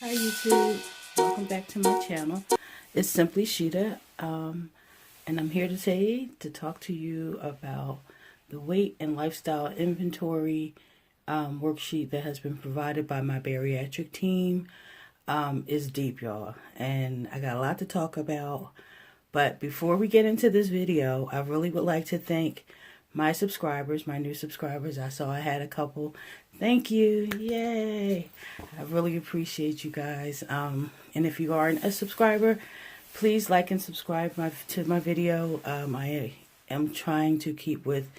Hi YouTube, welcome back to my channel. It's Simply Sheeta, and I'm here today to talk to you about the weight and lifestyle inventory worksheet that has been provided by my bariatric team. It's deep, y'all, and I got a lot to talk about. But before we get into this video, I really would like to thank my subscribers, my new subscribers. I saw I had a couple. Thank you. Yay. I really appreciate you guys. And if you aren't a subscriber, please like and subscribe to my video. I am trying to keep with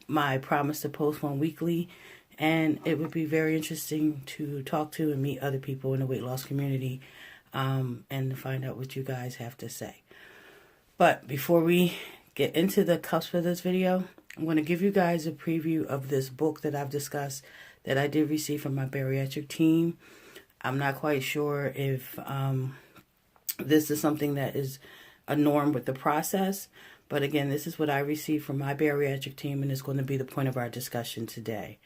my promise to post one weekly. And it would be very interesting to talk to and meet other people in the weight loss community and to find out what you guys have to say. But before we get into the cusp of this video, I'm going to give you guys a preview of this book that I've discussed that I did receive from my bariatric team. I'm not quite sure if this is something that is a norm with the process, but again, this is what I received from my bariatric team, and it's going to be the point of our discussion today.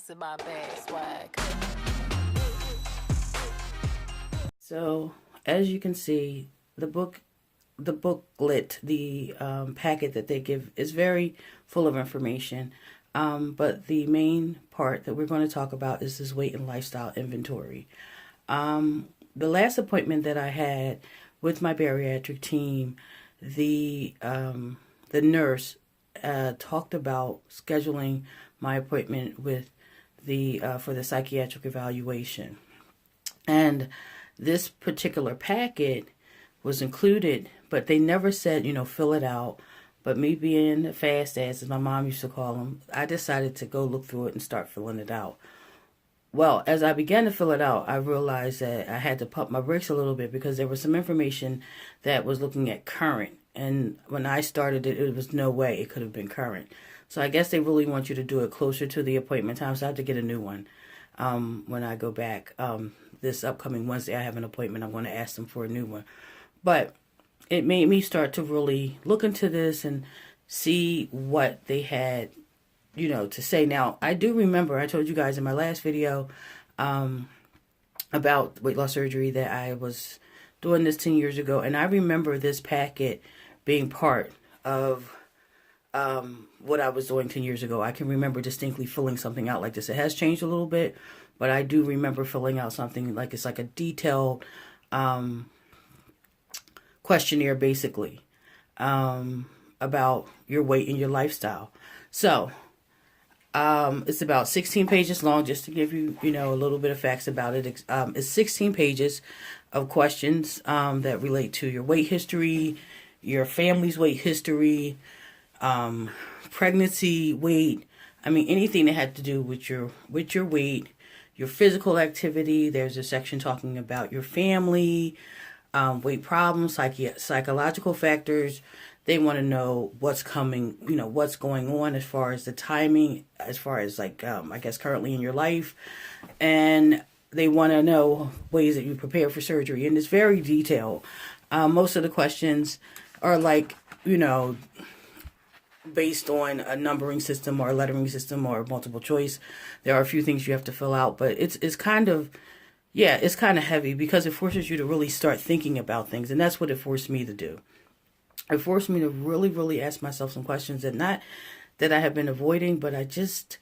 In my bag, swag. So, as you can see, the booklet, the packet that they give is very full of information. But the main part that we're going to talk about is this weight and lifestyle inventory. The last appointment that I had with my bariatric team, the nurse talked about scheduling my appointment with for the psychiatric evaluation. And this particular packet was included, but they never said, fill it out. But me being a fast ass, as my mom used to call them, I decided to go look through it and start filling it out. Well, as I began to fill it out, I realized that I had to pump my brakes a little bit because there was some information that was looking at current. And when I started it, it was no way it could have been current. So I guess they really want you to do it closer to the appointment time. So I have to get a new one when I go back. This upcoming Wednesday, I have an appointment. I'm going to ask them for a new one. But it made me start to really look into this and see what they had, to say. Now, I do remember, I told you guys in my last video about weight loss surgery that I was doing this 10 years ago. And I remember this packet being part of what I was doing 10 years ago. I can remember distinctly filling something out like this. It has changed a little bit, but I do remember filling out something like it's like a detailed questionnaire, basically, about your weight and your lifestyle. So it's about 16 pages long, just to give you, a little bit of facts about it. It's 16 pages of questions that relate to your weight history, your family's weight history, pregnancy weight. I mean, anything that had to do with your weight, your physical activity. There's a section talking about your family, weight problems, psychological factors. They want to know what's coming, what's going on as far as the timing, as far as I guess currently in your life. And they want to know ways that you prepare for surgery. And it's very detailed. Most of the questions are based on a numbering system or a lettering system or multiple choice. There are a few things you have to fill out, but it's kind of heavy because it forces you to really start thinking about things. And that's what it forced me to do. It forced me to really, really ask myself some questions that not that I have been avoiding, but I just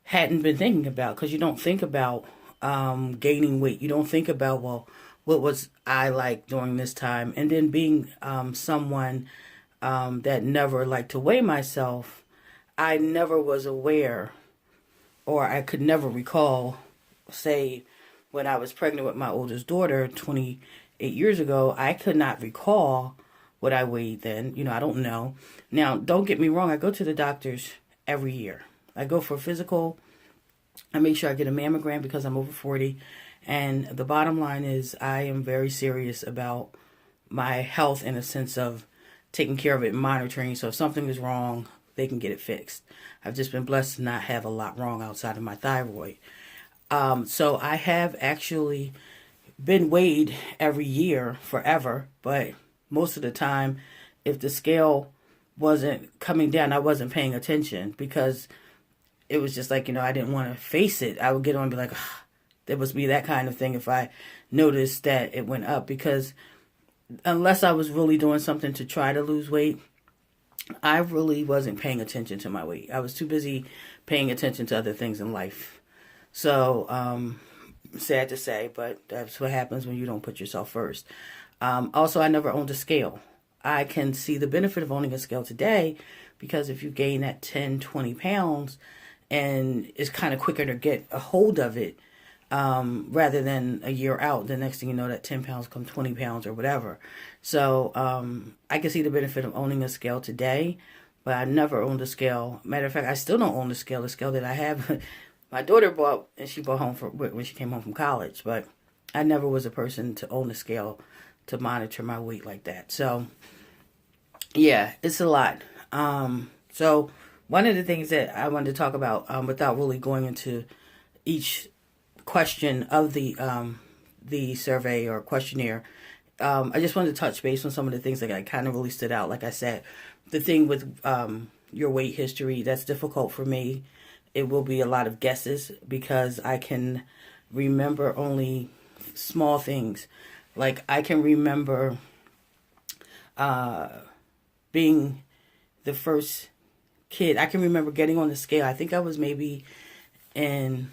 hadn't been thinking about, because you don't think about gaining weight. You don't think about, well, what was I like during this time, and then being someone that never liked to weigh myself, I never was aware, or I could never recall, say, when I was pregnant with my oldest daughter 28 years ago, I could not recall what I weighed then. I don't know. Now, don't get me wrong, I go to the doctors every year. I go for a physical. I make sure I get a mammogram because I'm over 40. And the bottom line is I am very serious about my health in a sense of taking care of it and monitoring. So if something is wrong, they can get it fixed. I've just been blessed to not have a lot wrong outside of my thyroid. So I have actually been weighed every year forever, but most of the time, if the scale wasn't coming down, I wasn't paying attention because it was just like, I didn't want to face it. I would get on and be like, there must be that kind of thing if I noticed that it went up, because unless I was really doing something to try to lose weight, I really wasn't paying attention to my weight. I was too busy paying attention to other things in life. So, sad to say, but that's what happens when you don't put yourself first. Also, I never owned a scale. I can see the benefit of owning a scale today because if you gain that 10, 20 pounds, and it's kind of quicker to get a hold of it, rather than a year out, the next thing you know, that 10 pounds come 20 pounds or whatever. So I can see the benefit of owning a scale today, but I never owned a scale. Matter of fact, I still don't own the scale. The scale that I have, my daughter bought, and she bought home when she came home from college. But I never was a person to own a scale to monitor my weight like that. So yeah, it's a lot. So one of the things that I wanted to talk about, without really going into each question of the survey or questionnaire, I just wanted to touch base on some of the things that kind of really stood out. Like I said, the thing with your weight history, that's difficult for me. It will be a lot of guesses because I can remember only small things. Like I can remember being the first kid. I can remember getting on the scale. I think I was maybe in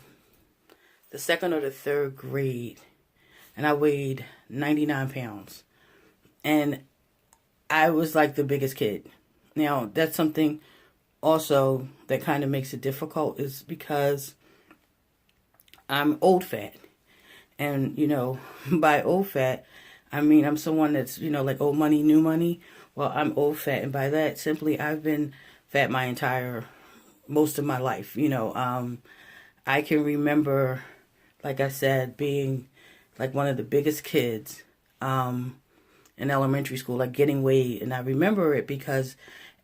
the second or the third grade, and I weighed 99 pounds. And I was like the biggest kid. Now, that's something also that kind of makes it difficult, is because I'm old fat. And, by old fat, I mean, I'm someone that's, like old money, new money. Well, I'm old fat. And by that, simply, I've been fat most of my life. I can remember, like I said, being like one of the biggest kids in elementary school, like getting weighed. And I remember it because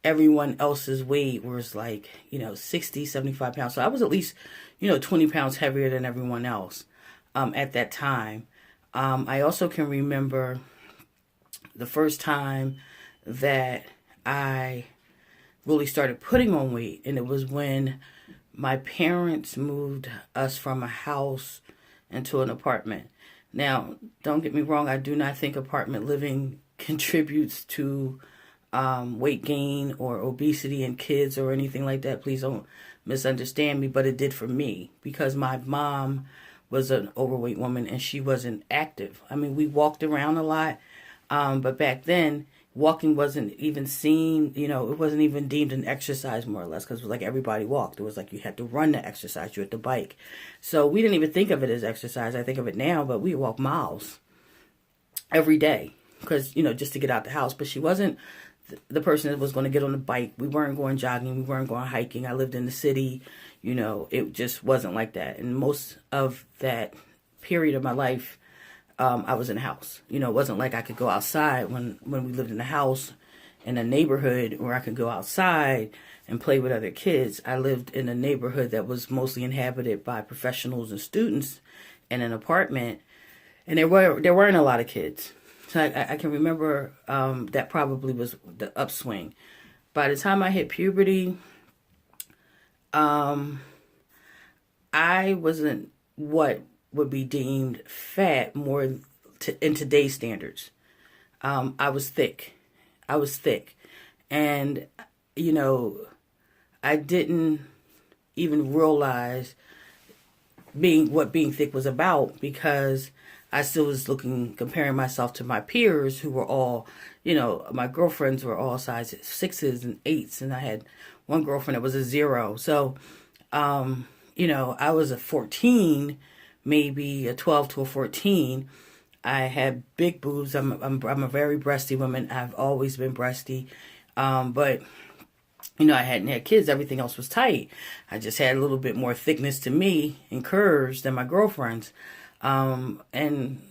everyone else's weight was like, 60, 75 pounds. So I was at least, 20 pounds heavier than everyone else at that time. I also can remember the first time that I really started putting on weight. And it was when my parents moved us from a house into an apartment. Now, don't get me wrong, I do not think apartment living contributes to weight gain or obesity in kids or anything like that. Please don't misunderstand me, but it did for me because my mom was an overweight woman and she wasn't active. I mean, we walked around a lot, but back then, walking wasn't even seen, it wasn't even deemed an exercise, more or less, because it was like everybody walked. It was like you had to run to exercise, you had to bike. So we didn't even think of it as exercise. I think of it now, but we walk miles every day because, just to get out the house. But she wasn't the person that was going to get on the bike. We weren't going jogging. We weren't going hiking. I lived in the city. It just wasn't like that. And most of that period of my life, I was in the house. It wasn't like I could go outside when we lived in a house in a neighborhood where I could go outside and play with other kids. I lived in a neighborhood that was mostly inhabited by professionals and students in an apartment, and there weren't a lot of kids. So I can remember that probably was the upswing. By the time I hit puberty, I wasn't what would be deemed fat more in today's standards. I was thick. And, I didn't even realize being thick was about because I still was comparing myself to my peers who were all, my girlfriends were all size 6s and 8s, and I had one girlfriend that was a 0. So, I was a 14, maybe a 12 to a 14. I had big boobs. I'm a very breasty woman. I've always been breasty. But I hadn't had kids. Everything else was tight. I just had a little bit more thickness to me and curves than my girlfriends. And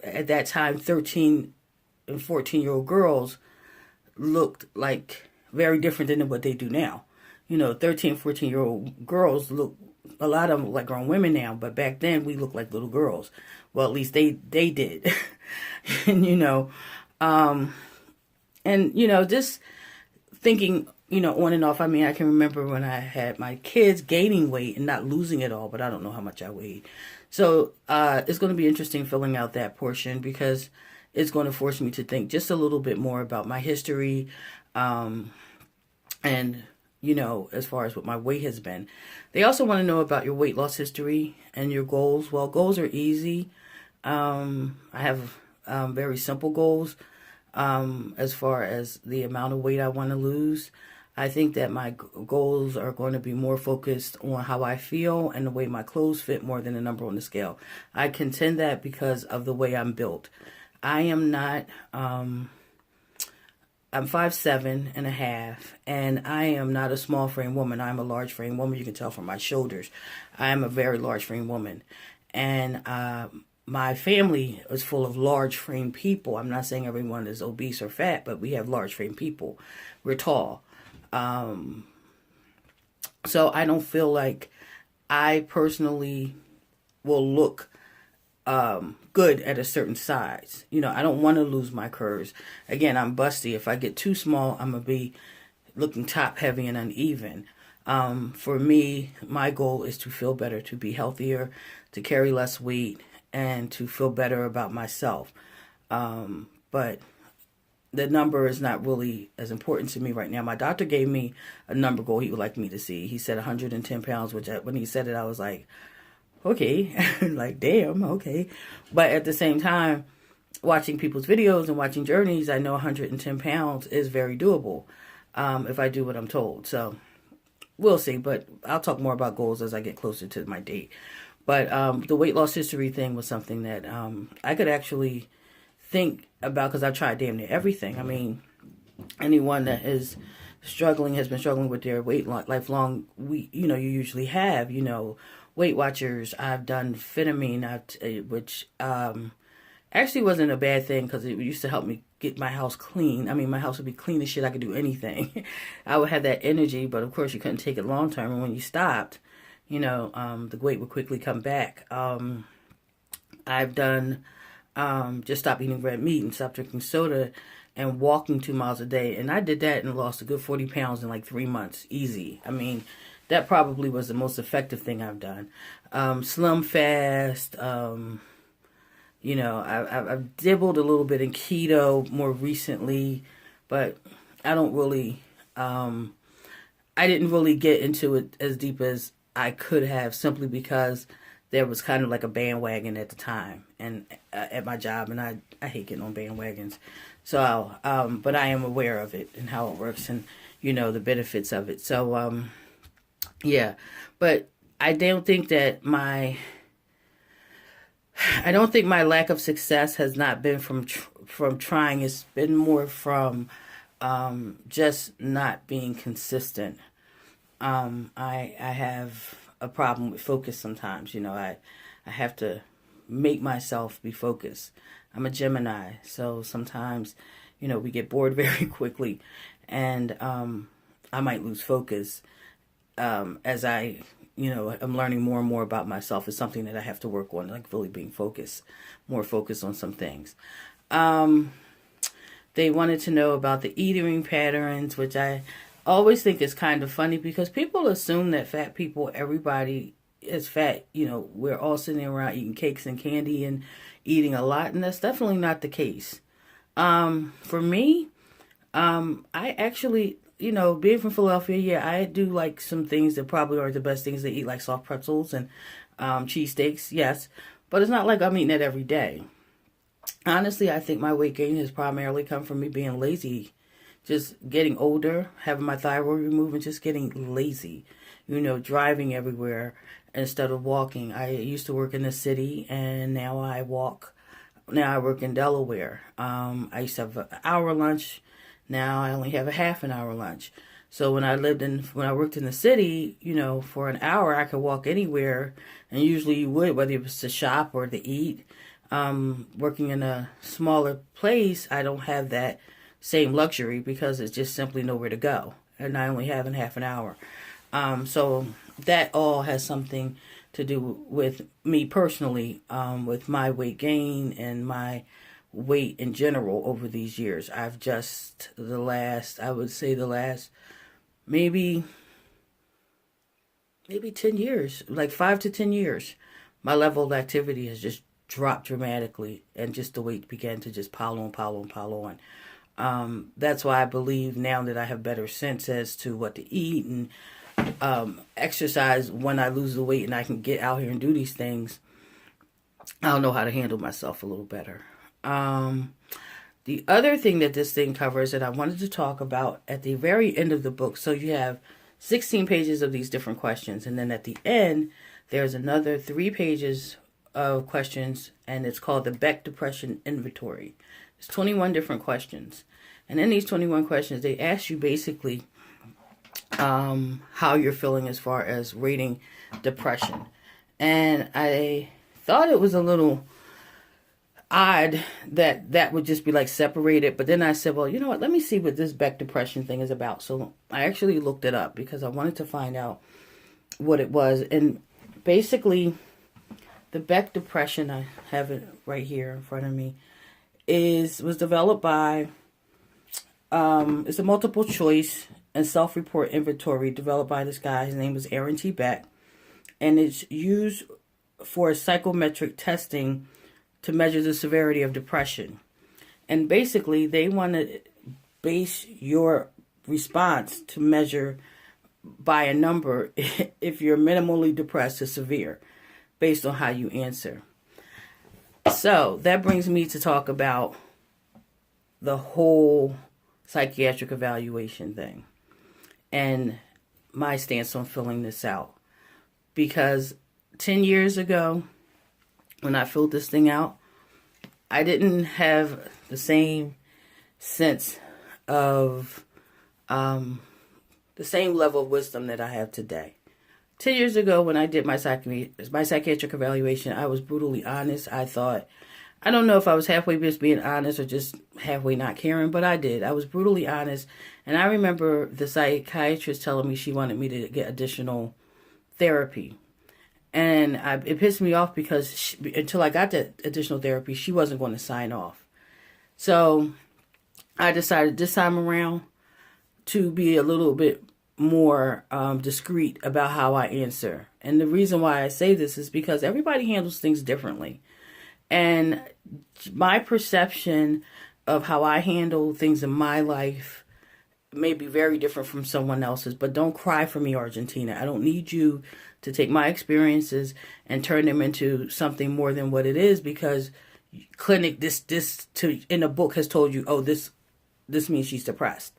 at that time, 13 and 14-year-old girls looked like very different than what they do now. 13, 14-year-old girls look, a lot of them look like grown women now, but back then we looked like little girls. Well, at least they did. And, just thinking, on and off. I mean, I can remember when I had my kids gaining weight and not losing it all, but I don't know how much I weighed. So it's going to be interesting filling out that portion because it's going to force me to think just a little bit more about my history and, as far as what my weight has been. They also want to know about your weight loss history and your goals. Well, goals are easy. I have very simple goals as far as the amount of weight I want to lose. I think that my goals are going to be more focused on how I feel and the way my clothes fit more than the number on the scale. I contend that because of the way I'm built. I am not, I'm 5'7.5", and I am not a small frame woman. I'm a large frame woman. You can tell from my shoulders. I am a very large frame woman. And my family is full of large frame people. I'm not saying everyone is obese or fat, but we have large frame people. We're tall. So I don't feel like I personally will look good at a certain size. I don't want to lose my curves. Again, I'm busty. If I get too small, I'm going to be looking top heavy and uneven. For me, my goal is to feel better, to be healthier, to carry less weight, and to feel better about myself. But the number is not really as important to me right now. My doctor gave me a number goal he would like me to see. He said 110 pounds, which when he said it, I was like, okay, like, damn, okay. But at the same time, watching people's videos and watching journeys, I know 110 pounds is very doable if I do what I'm told. So we'll see, but I'll talk more about goals as I get closer to my date. But the weight loss history thing was something that I could actually think about because I've tried damn near everything. I mean, anyone that is has been struggling with their weight lifelong, you usually have, Weight Watchers. I've done phenamine, which actually wasn't a bad thing because it used to help me get my house clean. I mean, my house would be clean as shit. I could do anything. I would have that energy, but of course you couldn't take it long term. And when you stopped, the weight would quickly come back. I've done just stop eating red meat and stop drinking soda and walking 2 miles a day. And I did that and lost a good 40 pounds in like 3 months. Easy. I mean, that probably was the most effective thing I've done. Slim fast. I've dibbled a little bit in keto more recently, but I don't really, I didn't really get into it as deep as I could have simply because there was kind of like a bandwagon at the time and at my job, and I hate getting on bandwagons. So, but I am aware of it and how it works and, the benefits of it. So, yeah, but I don't think my lack of success has not been from trying. It's been more from just not being consistent. I have a problem with focus sometimes. I have to make myself be focused. I'm a Gemini, so sometimes, we get bored very quickly, and I might lose focus as I, I'm learning more and more about myself. It's something that I have to work on, like really being more focused on some things. They wanted to know about the eating patterns, which I always think is kind of funny because people assume that fat people, everybody is fat. We're all sitting around eating cakes and candy and eating a lot, and that's definitely not the case. For me, I actually, being from Philadelphia, yeah, I do like some things that probably aren't the best things to eat, like soft pretzels and cheesesteaks, yes. but it's not like I'm eating it every day. Honestly, I think my weight gain has primarily come from me being lazy, just getting older, having my thyroid removed, and just getting lazy, driving everywhere instead of walking. I used to work in the city, and now I walk. Now I work in Delaware. I used to have an hour lunch. Now I only have a half an hour lunch. So when I worked in the city, for an hour I could walk anywhere, and usually you would, whether it was to shop or to eat. Working in a smaller place, I don't have that same luxury because it's just simply nowhere to go, and I only have half an hour. So that all has something to do with me personally, with my weight gain and my weight in general over these years. I've just the last maybe 10 years, like 5 to 10 years, my level of activity has just dropped dramatically, and just the weight began to just pile on. That's why I believe now that I have better sense as to what to eat and exercise when I lose the weight and I can get out here and do these things. I'll know how to handle myself a little better. The other thing that this thing covers that I wanted to talk about at the very end of the book, so you have 16 pages of these different questions, and then at the end there's another 3 pages of questions, and it's called the Beck Depression Inventory. It's 21 different questions, and in these 21 questions they ask you basically how you're feeling as far as rating depression. And I thought it was a little odd that would just be like separated, but then I said, well, you know what, let me see what this Beck depression thing is about. So I actually looked it up because I wanted to find out what it was. And basically the Beck depression, I have it right here in front of me, was developed by it's a multiple choice and self-report inventory developed by this guy. His name was Aaron T. Beck, and it's used for psychometric testing to measure the severity of depression. And basically they want to base your response to measure by a number if you're minimally depressed to severe, based on how you answer. So that brings me to talk about the whole psychiatric evaluation thing and my stance on filling this out. Because 10 years ago, when I filled this thing out, I didn't have the same sense of, the same level of wisdom that I have today. 10 years ago, when I did my psychiatric evaluation, I was brutally honest. I don't know if I was halfway just being honest or just halfway not caring, but I did. I was brutally honest. And I remember the psychiatrist telling me she wanted me to get additional therapy. And it pissed me off because until I got that additional therapy, she wasn't going to sign off. So I decided this time around to be a little bit more discreet about how I answer. And the reason why I say this is because everybody handles things differently. And my perception of how I handle things in my life may be very different from someone else's. But don't cry for me, Argentina. I don't need you to take my experiences and turn them into something more than what it is, because clinic in a book has told you, oh, this means she's depressed.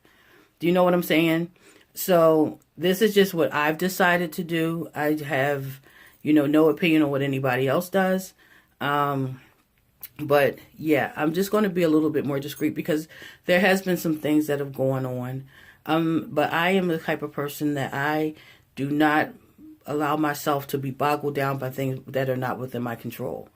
Do you know what I'm saying? So this is just what I've decided to do. I have, no opinion on what anybody else does. But yeah, I'm just going to be a little bit more discreet because there has been some things that have gone on. But I am the type of person that I do not allow myself to be boggled down by things that are not within my control.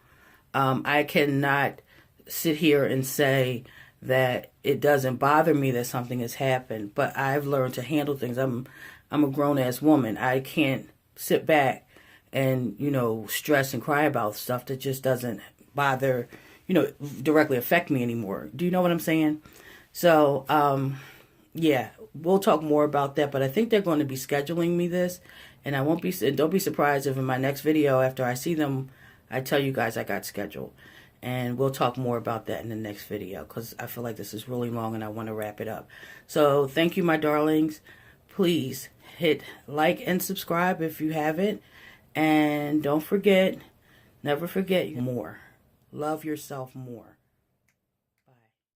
I cannot sit here and say that it doesn't bother me that something has happened, but I've learned to handle things. I'm a grown-ass woman. I can't sit back and, stress and cry about stuff that just doesn't bother, directly affect me anymore. Do you know what I'm saying? So, yeah, we'll talk more about that, but I think they're going to be scheduling me this, and don't be surprised if in my next video, after I see them, I tell you guys I got scheduled. And we'll talk more about that in the next video because I feel like this is really long and I want to wrap it up. So thank you, my darlings. Please hit like and subscribe if you haven't. And don't forget Never forget more. Love yourself more.